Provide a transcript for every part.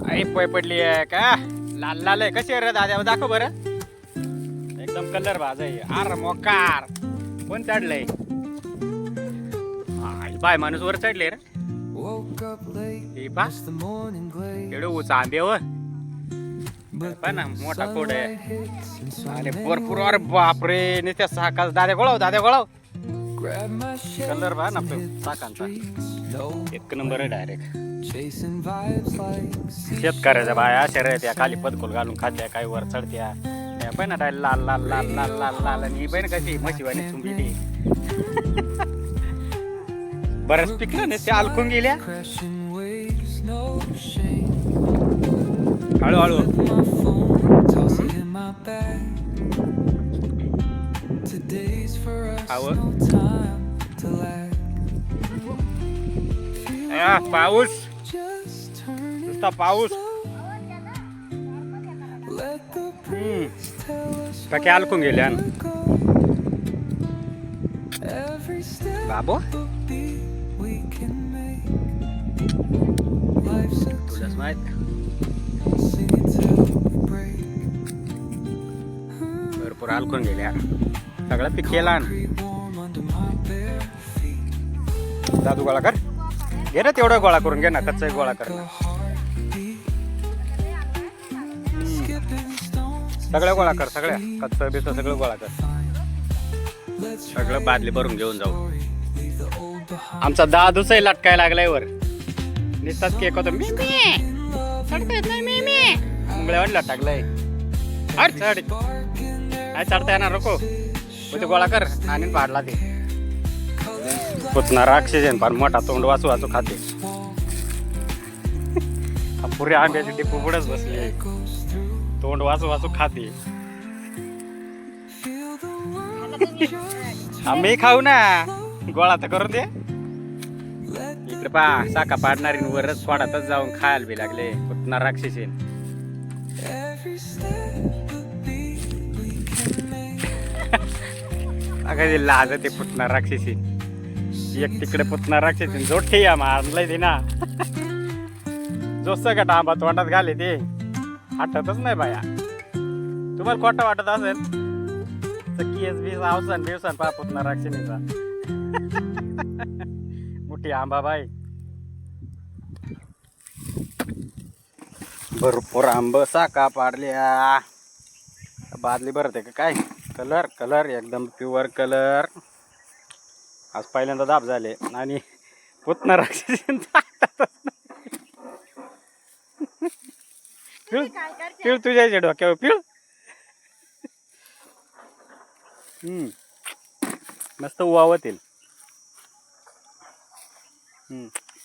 आई पोय पडली आहे का लाल लाल आहे कशी रे दादा दाखव बरं एकदम कलर भाज आहे आर मोकार कोण चढलंय बाय माणूस वर चढले रे एवढं उच आंबे व ना मोठा कोड आहे आणि भरपूर अरे बापरे नुसत्या साकाच दाद्या गोळाव कलर बा ना साकांचा एक नंबर आहे डायरेक्ट शेतकऱ्याच्या बाया शर्यत या खाली पदकोल घालून खात्या काही वर चढत्या पण ना लाल लाल लाल लाल लाल लाल आणि ही पण कशी म्हशीवाणी चुंबली बरंच पिकलं नाही ते अलकून गेल्या हळूहळू पाऊस नुसता पाऊस बाकी अलकून गेल्या बाबू तुलाच माहित भरपूर अलकून गेल्या सगळं पीक केला दादू गोळा कर घे ना तेवढा गोळा करून घे ना कच्चा गोळा कर सगळं गोळा कर सगळ्या कच्चं बिच सगळं गोळा कर सगळं बादली भरून घेऊन जाऊ आमचा दादूचाही लटकाय लागलाय वर निसताच केक होतो मुंगळ्यावर लटकलाय अरे चढ काय चढता येणार नको ते गोळा कर आणि पाडला ते पुतणार ऑक्सिजन पण मोठा तोंड वाचू वाचू खाते पुरे आंब्याची टिपू पुढेच बसले तोंड वाचू वाचू खाते आम्ही खाऊ ना गोळा तर करून दे इकडे पा साका पाडणारी वरच थोडातच जाऊन खायला बी लागले पुतणार ऑक्सिजन अगं लाज ते पुतणार राक्षसी एक तिकडे पुतणार राक्षसी जोठे या मारलंय ते ना जो सगळं आंबा तोंडात घाले ते आठवतच नाही बाया तुम्हाला खोटं वाटत असेल तर केस बीस अवसान बिवसान पा पुतणार राक्षसीचा मोठी आंबा बाई भरपूर आंब साका पाडल्या बादली भरत आहे का काय कलर कलर एकदम प्युअर कलर आज पहिल्यांदा दाब झाले आणि पुतणार पिळ तुझ्या डोक्यावर पिळ मस्त वावतील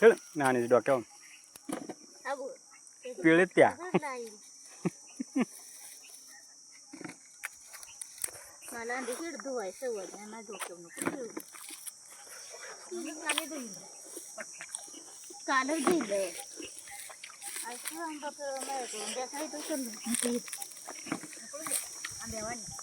पिळ आणि डोक्यावर पिळीत त्या मला देखील धुवायचं वजन डोक्यावर नको कालच दिलं असं आंबा त्या साईड आंब्यावानी